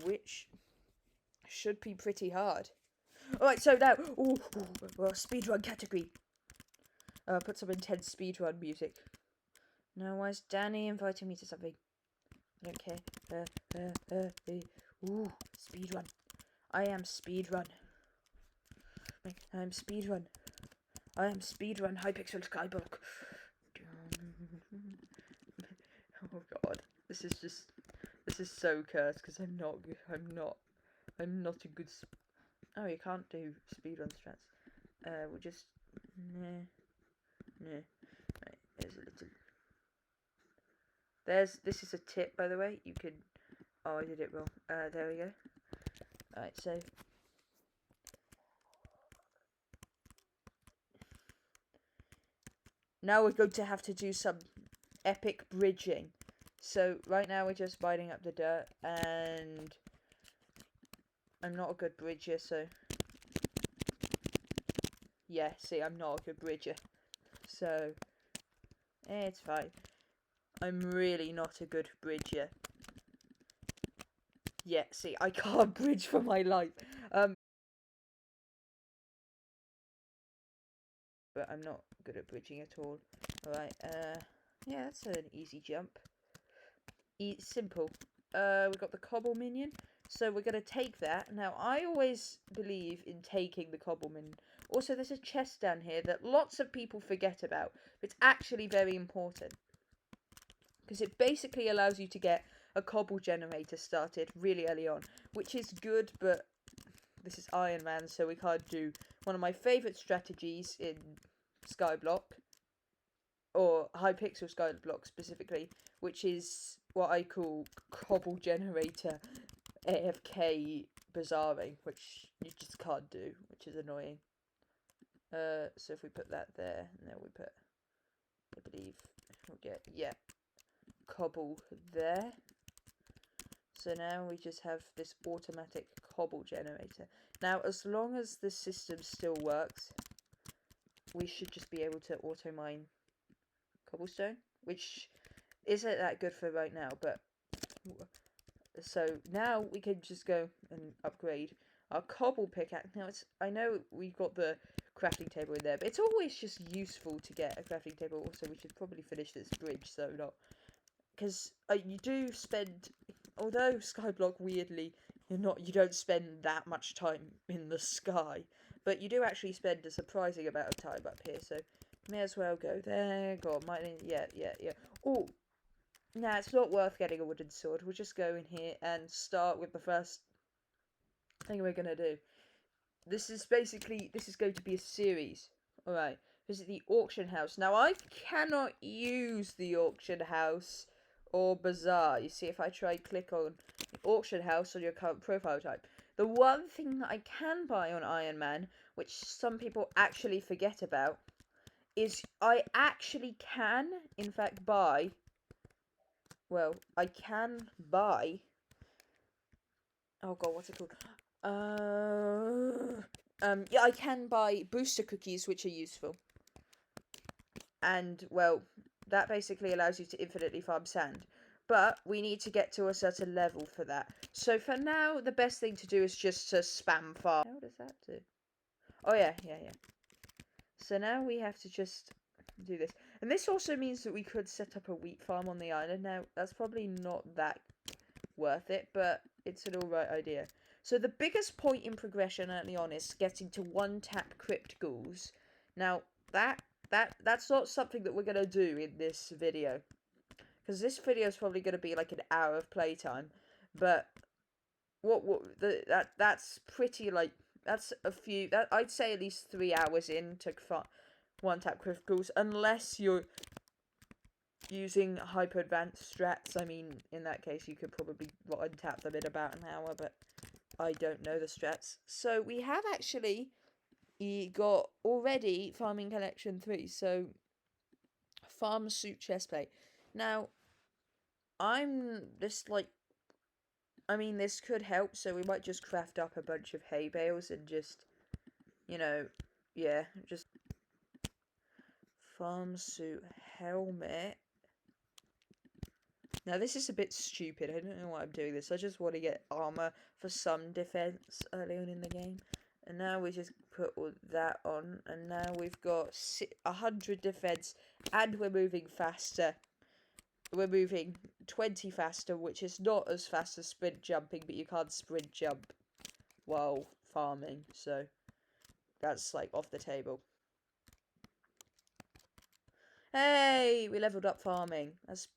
which should be pretty hard. Alright, so now, speedrun category. Put some intense speedrun music. Now, why is Danny inviting me to something? I don't care. Speedrun. I am speedrun. I am speedrun. I am speedrun Hypixel Skyblock. Oh god, this is so cursed because I'm not a good. Oh, you can't do speedrun strats. We'll just nah. Right, there's a little. This is a tip, by the way. You can. Oh, I did it wrong. There we go. Alright, so. Now we're going to have to do some epic bridging. So, right now we're just biting up the dirt, and I'm not a good bridger, so. Yeah, see, I'm not a good bridger. So, it's fine. I'm really not a good bridger. Yeah, see, I can't bridge for my life. But I'm not good at bridging at all. Alright, yeah, that's an easy jump. Simple. We got the cobble minion. So we're going to take that. Now, I always believe in taking the cobble minion. Also, there's a chest down here that lots of people forget about. It's actually very important. Because it basically allows you to get a cobble generator started really early on. Which is good, but this is Iron Man, so we can't do one of my favourite strategies in Skyblock. Or Hypixel Skyblock specifically. Which is what I call cobble generator AFK bazaring. Which you just can't do, which is annoying. So if we put that there, and then we put, I believe, we'll get, yeah, cobble there. So now we just have this automatic cobble generator. Now, as long as the system still works, we should just be able to auto mine cobblestone, which isn't that good for right now, but so now we can just go and upgrade our cobble pickaxe. Now, I know we've got the crafting table in there, but it's always just useful to get a crafting table. Also, we should probably finish this bridge, so not, because you do spend, although Skyblock, weirdly, you don't spend that much time in the sky, but you do actually spend a surprising amount of time up here, so may as well go there. Go on, mining, yeah. Oh, nah, it's not worth getting a wooden sword. We'll just go in here and start with the first thing we're gonna do. This is going to be a series. Alright, visit the auction house. Now, I cannot use the auction house or bazaar. You see, if I try click on the auction house on your current profile type, the one thing that I can buy on Iron Man, which some people actually forget about, is I actually can, in fact, buy, well, I can buy, oh god, what's it called? Yeah, I can buy booster cookies, which are useful. And, well, that basically allows you to infinitely farm sand. But we need to get to a certain level for that. So for now, the best thing to do is just to spam farm. How does that do? Oh, yeah. So now we have to just do this. And this also means that we could set up a wheat farm on the island. Now, that's probably not that worth it, but it's an alright idea. So the biggest point in progression early on is getting to 1-tap crypt ghouls. Now, that's not something that we're going to do in this video. Because this video is probably going to be like an hour of playtime. But that's pretty, like, that's a few, I'd say at least 3 hours in to 1-tap crypt ghouls. Unless you're using hyper advanced strats. I mean, in that case, you could probably untap them in about an hour, but I don't know the strats. So we have actually got already farming collection 3. So farm suit chestplate. Now, I'm just like, I mean, this could help. So we might just craft up a bunch of hay bales and just, yeah, just farm suit helmet. Now this is a bit stupid. I don't know why I'm doing this. I just want to get armor for some defense early on in the game. And now we just put all that on. And now we've got 100 defense. And we're moving faster. We're moving 20 faster, which is not as fast as sprint jumping. But you can't sprint jump while farming. So that's like off the table. Hey, we leveled up farming. That's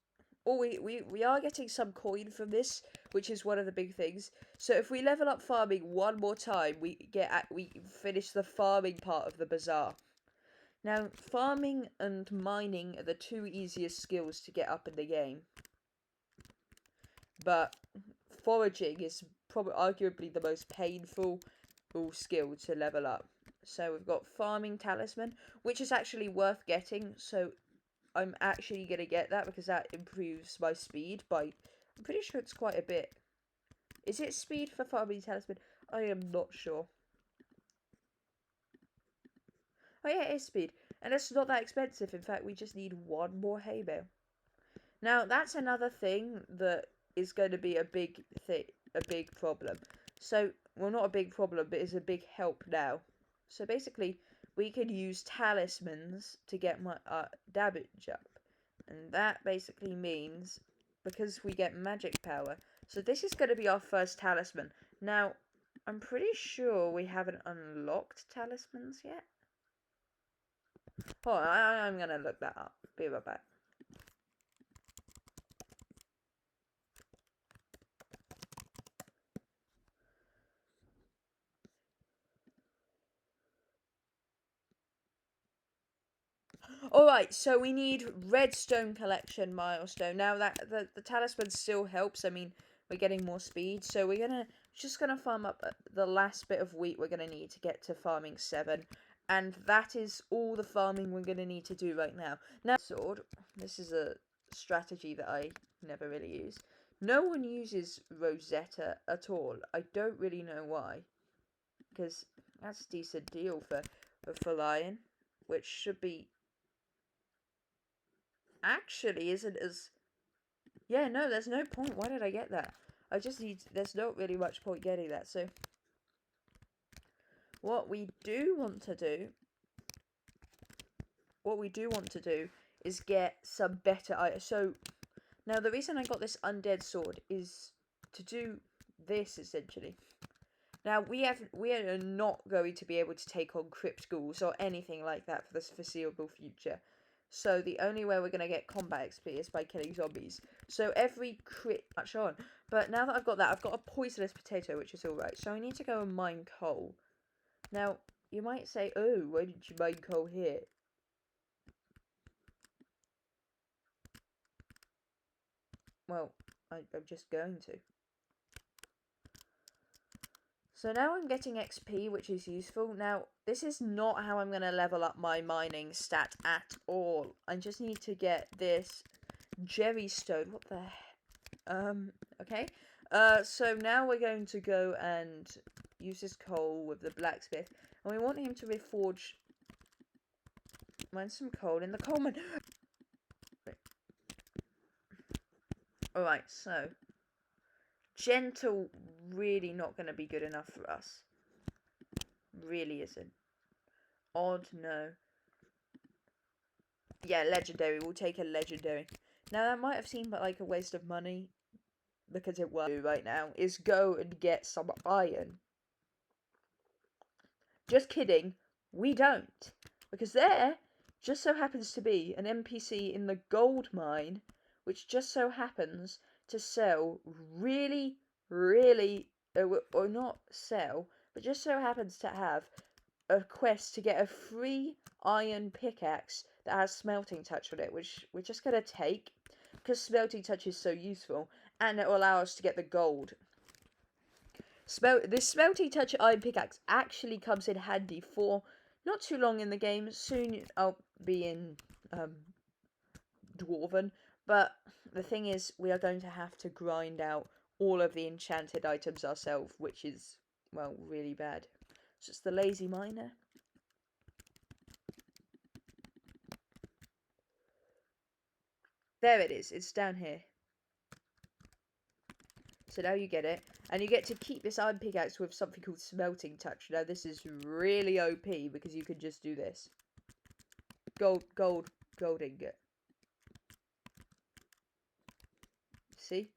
we are getting some coin from this, which is one of the big things. So if we level up farming one more time, we finish the farming part of the bazaar. Now, farming and mining are the two easiest skills to get up in the game. But foraging is probably arguably the most painful skill to level up. So we've got farming talisman, which is actually worth getting. So I'm actually going to get that because that improves my speed by, I'm pretty sure it's quite a bit. Is it speed for farming talisman? I am not sure. Oh yeah, it is speed. And it's not that expensive. In fact, we just need one more hay bale. Now, that's another thing that is going to be a big problem. So, well, not a big problem, but it's a big help now. So basically, we can use talismans to get my damage up. And that basically means, because we get magic power. So this is going to be our first talisman. Now, I'm pretty sure we haven't unlocked talismans yet. Hold on, I'm going to look that up. Be right back. Alright, so we need redstone collection milestone. Now that the talisman still helps. I mean, we're getting more speed, so we're just gonna farm up the last bit of wheat we're gonna need to get to farming 7. And that is all the farming we're gonna need to do right now. Now, sword, this is a strategy that I never really use. No one uses Rosetta at all. I don't really know why. Because that's a decent deal for lion, which should be actually isn't as... Yeah, no, there's no point. Why did I get that? I just need... There's not really much point getting that, so... What we do want to do is get some better items. So, now the reason I got this undead sword is to do this, essentially. Now, we are not going to be able to take on crypt ghouls or anything like that for the foreseeable future. So the only way we're going to get combat XP is by killing zombies. So every crit much on. But now that I've got that, I've got a poisonous potato, which is alright. So I need to go and mine coal. Now, you might say, oh, why didn't you mine coal here? Well, I'm just going to. So now I'm getting XP, which is useful. Now, this is not how I'm going to level up my mining stat at all. I just need to get this Jerrystone. What the heck? Okay. So now we're going to go and use this coal with the blacksmith. And we want him to reforge... Mine some coal in the coal mine. Alright, so... Gentle, really not going to be good enough for us. Really isn't. Odd, no. Yeah, legendary. We'll take a legendary. Now, that might have seemed like a waste of money, because it will right now, is go and get some iron. Just kidding. We don't. Because there just so happens to be an NPC in the gold mine, which just so happens to sell really, or not sell, but just so happens to have a quest to get a free iron pickaxe that has smelting touch on it, which we're just going to take, because smelting touch is so useful, and it will allow us to get the gold. This smelting touch iron pickaxe actually comes in handy for not too long in the game. Soon I'll be in Dwarven, but the thing is, we are going to have to grind out all of the enchanted items ourselves, which is, well, really bad. It's just the lazy miner. There it is. It's down here. So now you get it, and you get to keep this iron pickaxe with something called smelting touch. Now this is really OP because you can just do this. Gold ingot. See?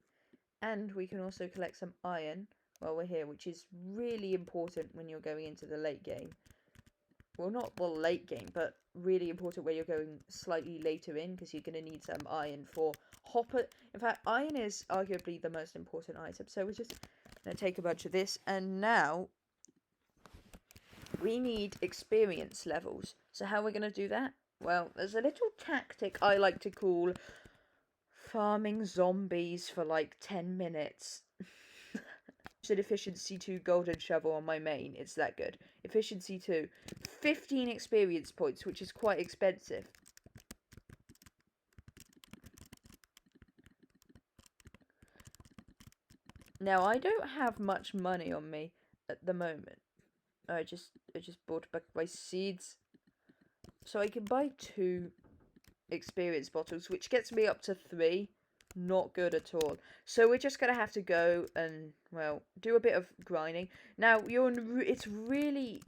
And we can also collect some iron while we're here, which is really important when you're going into the late game. Well, not the late game, but really important when you're going slightly later in, because you're going to need some iron for hopper. In fact, iron is arguably the most important item. So we're just going to take a bunch of this, and now we need experience levels. So how are we going to do that? Well, there's a little tactic I like to call farming zombies for like 10 minutes. An efficiency 2 golden shovel on my main. It's that good. Efficiency 2. 15 experience points, which is quite expensive. Now, I don't have much money on me at the moment. I just bought back my seeds. So I can buy 2 experience bottles, which gets me up to 3. Not good at all. So we're just gonna have to go and, well, do a bit of grinding. Now it's really,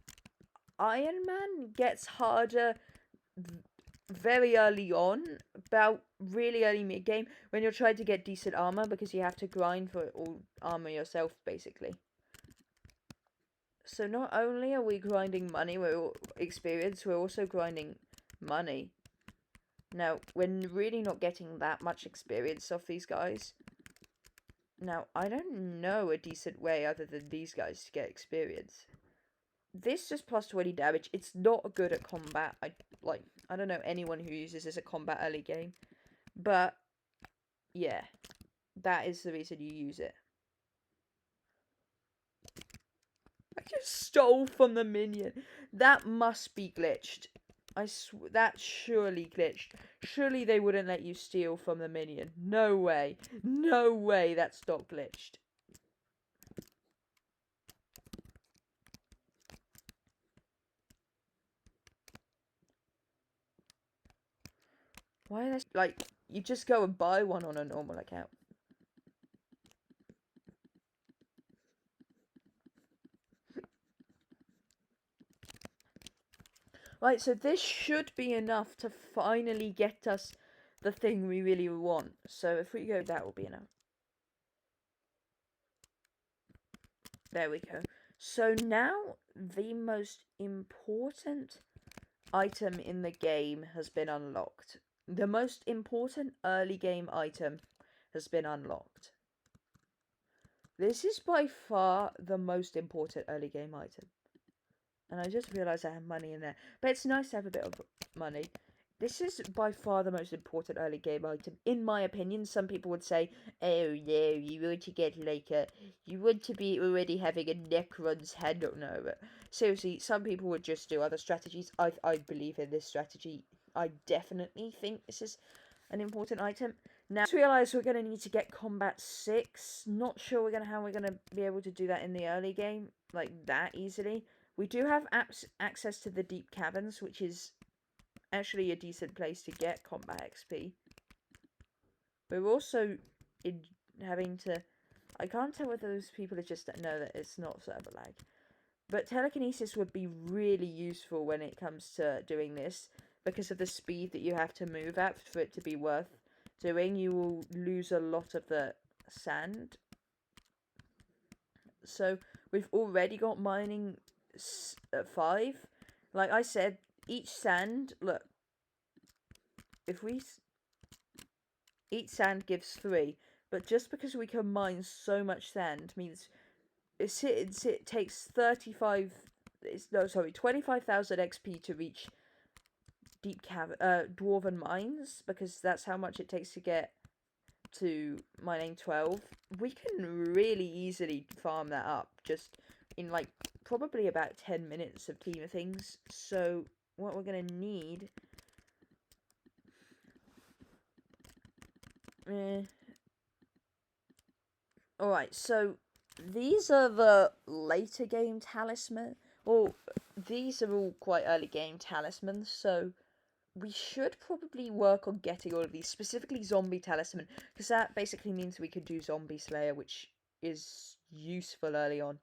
Iron Man gets harder very early on, about really early mid game, when you're trying to get decent armor, because you have to grind for all armor yourself basically. So not only are we grinding money, we're also grinding money. Now, we're really not getting that much experience off these guys. Now, I don't know a decent way other than these guys to get experience. This just plus 20 damage. It's not good at combat. I don't know anyone who uses this at combat early game. But, yeah. That is the reason you use it. I just stole from the minion. That must be glitched. That's surely glitched. Surely they wouldn't let you steal from the minion. No way. No way that's not glitched. Why are they... Like, you just go and buy one on a normal account. Right, so this should be enough to finally get us the thing we really want. So if we go, that will be enough. There we go. So now the most important item in the game has been unlocked. The most important early game item has been unlocked. This is by far the most important early game item. And I just realised I have money in there. But it's nice to have a bit of money. This is by far the most important early game item, in my opinion. Some people would say, oh no, you want to get like a... You want to be already having a Necron's hand. No, but seriously, some people would just do other strategies. I believe in this strategy. I definitely think this is an important item. Now, I realise we're going to need to get Combat 6. Not sure how we're going to be able to do that in the early game, like that easily. We do have access to the deep caverns, which is actually a decent place to get combat XP. We're also having to... I can't tell whether those people are just know that it's not server lag. But telekinesis would be really useful when it comes to doing this, because of the speed that you have to move at for it to be worth doing. You will lose a lot of the sand. So we've already got mining 5. Like I said, each sand, look, if we... Each sand gives 3, but just because we can mine so much sand means it takes 25,000 XP to reach deep dwarven mines, because that's how much it takes to get to mining 12. We can really easily farm that up just in like probably about 10 minutes of Team of Things. So what we're gonna need... Alright, so these are the later game talisman. Well, these are all quite early game talismans, so we should probably work on getting all of these, specifically zombie talisman, because that basically means we could do zombie slayer, which is useful early on.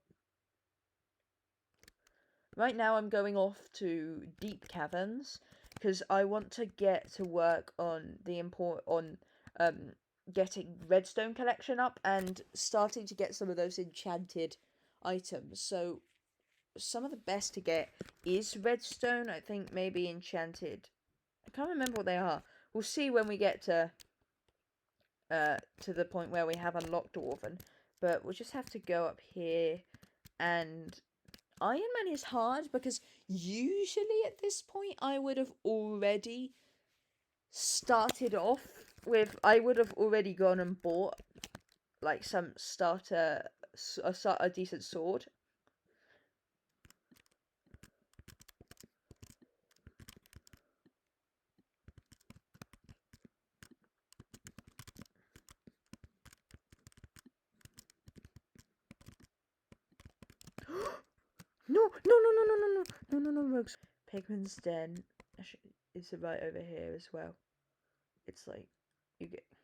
Right now I'm going off to deep caverns because I want to get to work on getting redstone collection up and starting to get some of those enchanted items. So some of the best to get is redstone. I think maybe enchanted. I can't remember what they are. We'll see when we get to the point where we have unlocked Dwarven. But we'll just have to go up here, and Iron Man is hard because usually at this point I would have already started off with, I would have already gone and bought like some a decent sword. No, no, no, no, no, no, no, no, no, no, Rogues. Pigman's Den is right over here as well. It's like,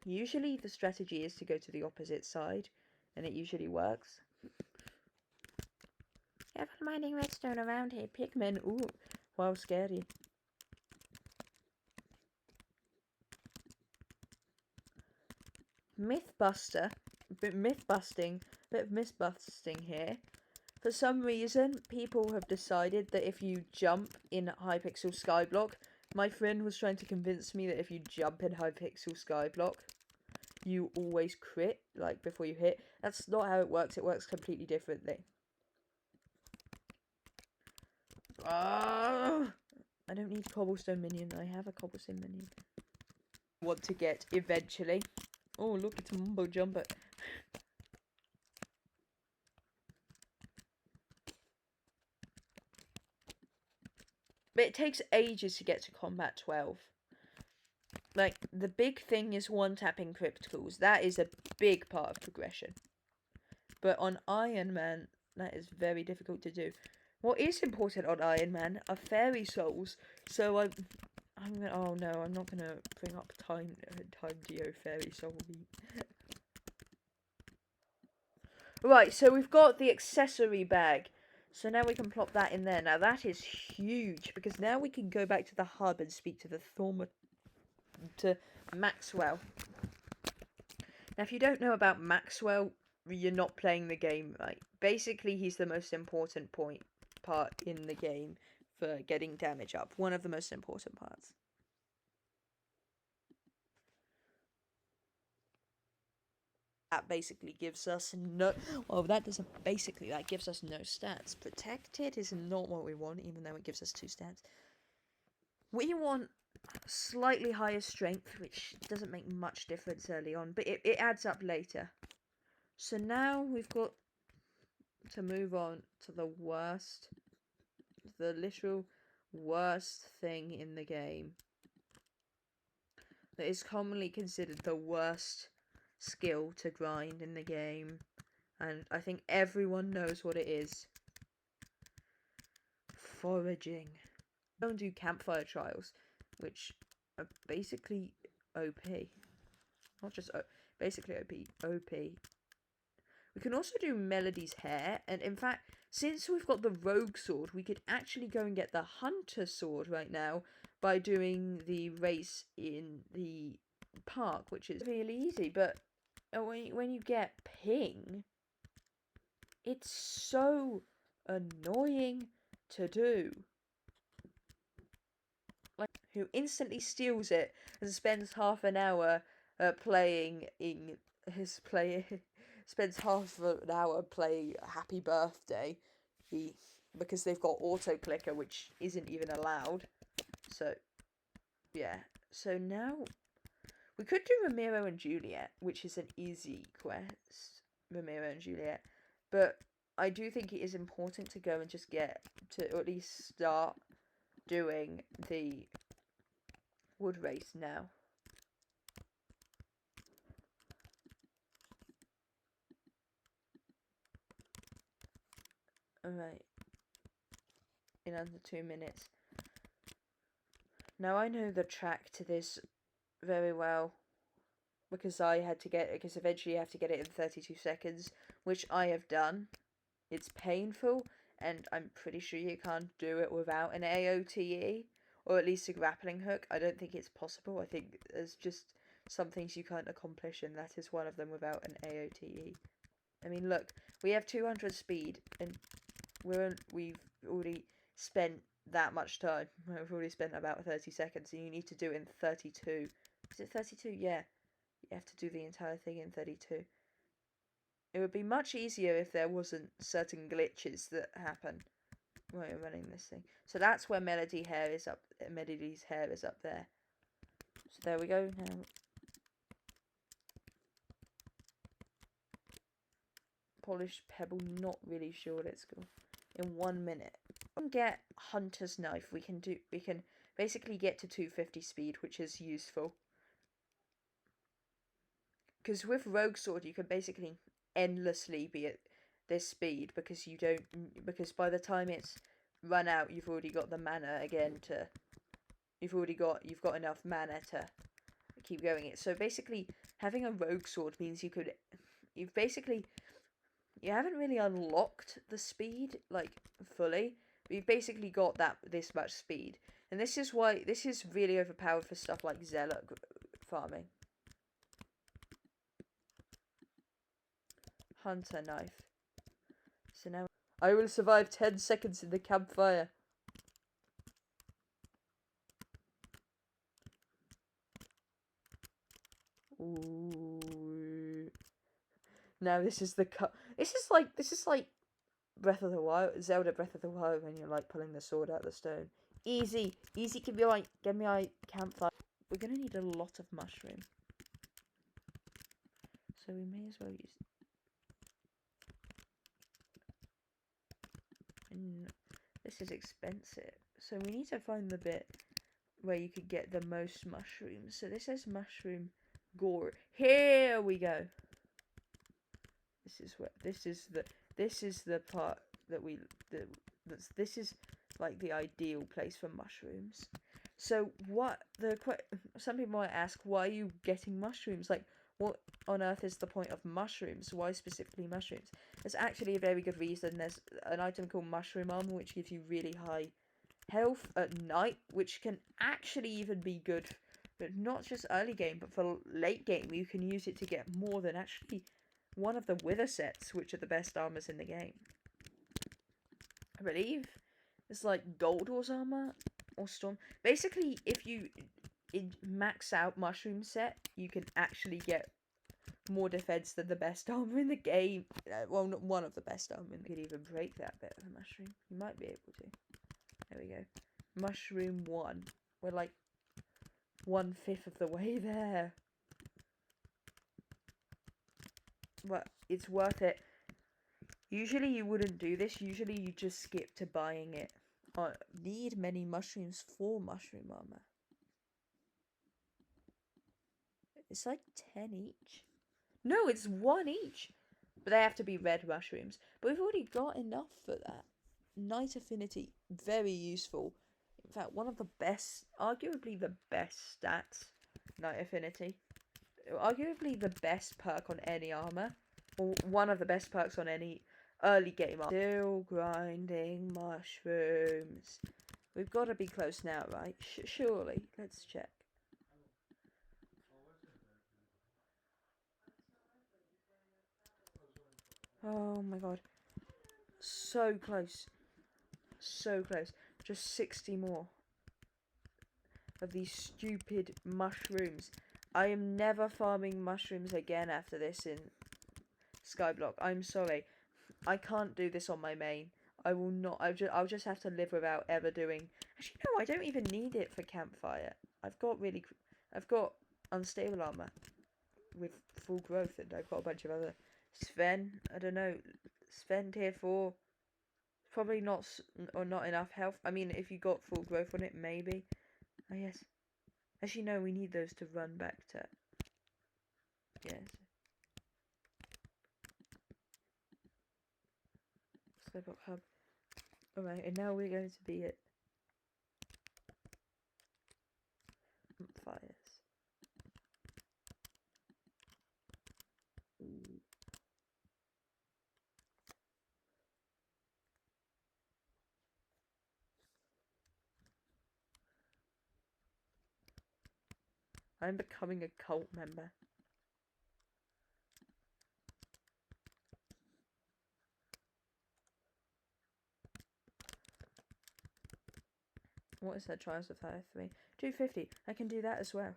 usually the strategy is to go to the opposite side, and it usually works. Everyone mining redstone around here. Pigmen, ooh, wow, scary. Mythbuster, bit of myth busting here. For some reason, people have decided that if you jump in Hypixel Skyblock, my friend was trying to convince me that if you jump in Hypixel Skyblock, you always crit, like, before you hit. That's not how it works. It works completely differently. I don't need cobblestone minion. I have a cobblestone minion. Want to get eventually. Oh, look, it's a mumbo jumbo. But it takes ages to get to combat 12. Like, the big thing is one-tapping criticals. That is a big part of progression. But on Iron Man, that is very difficult to do. What is important on Iron Man are fairy souls. So I'm gonna, oh no, I'm not gonna bring up time Geo fairy soul. Right, so we've got the accessory bag. So now we can plop that in there. Now that is huge, because now we can go back to the hub and speak to Maxwell. Now if you don't know about Maxwell, you're not playing the game right. Basically, he's the most important part in the game for getting damage up. One of the most important parts. That basically gives us no... Well, that doesn't... Basically, that gives us no stats. Protected is not what we want, even though it gives us 2 stats. We want slightly higher strength, which doesn't make much difference early on, but it adds up later. So now we've got to move on to the literal worst thing in the game. That is commonly considered the worst skill to grind in the game, and I think everyone knows what it is. Foraging. Don't do campfire trials, which are basically OP. Not just basically OP. We can also do Melody's hair, and in fact, since we've got the rogue sword, we could actually go and get the hunter sword right now by doing the race in the park, which is really easy. But when you get ping, it's so annoying to do. Like, who instantly steals it and spends half an hour playing in his spends half an hour playing Happy Birthday, because they've got auto clicker, which isn't even allowed. So yeah, so now we could do Ramiro and Juliet, which is an easy quest, Ramiro and Juliet, but I do think it is important to go and just get to at least start doing the wood race now. Alright. In under 2 minutes. Now I know the track to this very well. because I had to get, because eventually you have to get it in 32 seconds, which I have done. It's painful, and I'm pretty sure you can't do it without an AOTE, or at least a grappling hook. I don't think it's possible. I think there's just some things you can't accomplish, and that is one of them without an AOTE. I mean, look, we have 200 speed, and we've already spent that much time. We've already spent about 30 seconds, and you need to do it in 32. Is it 32? Yeah. You have to do the entire thing in 32. It would be much easier if there wasn't certain glitches that happen when we're running this thing. So that's where Melody's hair is up there. So there we go now. Polished pebble, not really sure. Let's go in 1 minute. Get hunter's knife. We can basically get to 250 speed, which is useful. Because with rogue sword you can basically endlessly be at this speed, because by the time it's run out you've already got the mana again to you've got enough mana to keep going. So basically having a rogue sword means you haven't really unlocked the speed like fully, but you've basically got this much speed, and this is why this is really overpowered for stuff like zealot farming. Hunter knife. So now I will survive 10 seconds in the campfire. Ooh. Now this is like Breath of the Wild, Zelda Breath of the Wild, when you're like pulling the sword out of the stone. Easy, give me my campfire. We're gonna need a lot of mushroom, so we may as well use. This is expensive, so we need to find the bit where you could get the most mushrooms. So this says mushroom gore. Here we go. This is the part that this is like the ideal place for mushrooms. So some people might ask, why are you getting mushrooms? Like, what on earth is the point of mushrooms? Why specifically mushrooms? There's actually a very good reason. There's an item called mushroom armor, which gives you really high health at night, which can actually even be good, but not just early game, but for late game. You can use it to get more than actually one of the wither sets, which are the best armors in the game. I believe it's like Gold Wars armor or Storm. Basically, if you max out mushroom set, you can actually get more defense than the best armor in the game. Well, not one of the best armor in the game. You could even break that bit of a mushroom. You might be able to. There we go. Mushroom 1. We're like 1/5 of the way there. But it's worth it. Usually you wouldn't do this. Usually you just skip to buying it. Need many mushrooms for mushroom armor. It's like 10 each. No, it's 1 each. But they have to be red mushrooms. But we've already got enough for that. Night Affinity, very useful. In fact, one of the best, arguably the best stats, Night Affinity. Arguably the best perk on any armor. Or one of the best perks on any early game armor. Still grinding mushrooms. We've got to be close now, right? Surely. Let's check. Oh my god. So close. So close. Just 60 more of these stupid mushrooms. I am never farming mushrooms again after this in Skyblock. I'm sorry. I can't do this on my main. I will not. I'll just have to live without ever doing. Actually, no. I don't even need it for campfire. I've got unstable armor with full growth, and I've got a bunch of other. Sven, I don't know. Sven tier 4. Probably not, or not enough health. I mean, if you got full growth on it, maybe. Oh yes. Actually, no. We need those to run back to. Yes. Skyblock hub. Alright, and now we're going to be at fires. I'm becoming a cult member. What is that? Trials of Fire 3. 250. I can do that as well.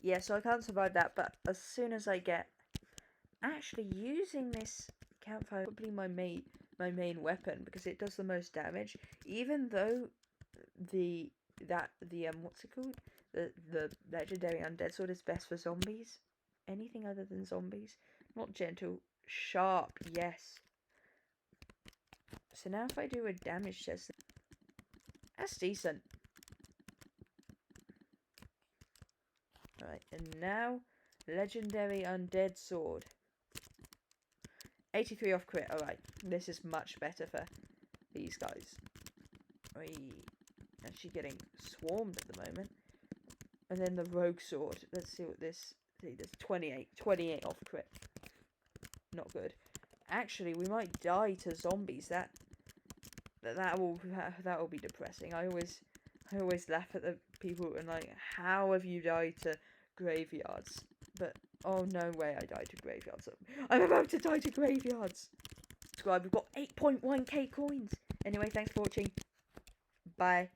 Yeah, so I can't survive that, but as soon as I get... Actually, using this campfire is probably my main weapon, because it does the most damage, even though the what's it called? The legendary undead sword is best for zombies. Anything other than zombies. Not gentle. Sharp, yes. So now if I do a damage test, that's decent. Right, and now legendary undead sword. 83 off crit. Alright, this is much better for these guys. Actually getting swarmed at the moment. And then the rogue sword. Let's see what this... See, there's 28 off crit. Not good. Actually, we might die to zombies. That will be depressing. I always laugh at the people and like, how have you died to graveyards? But oh, no way I died to graveyards. I'm about to die to graveyards. Subscribe. We've got 8.1k coins. Anyway, thanks for watching. Bye.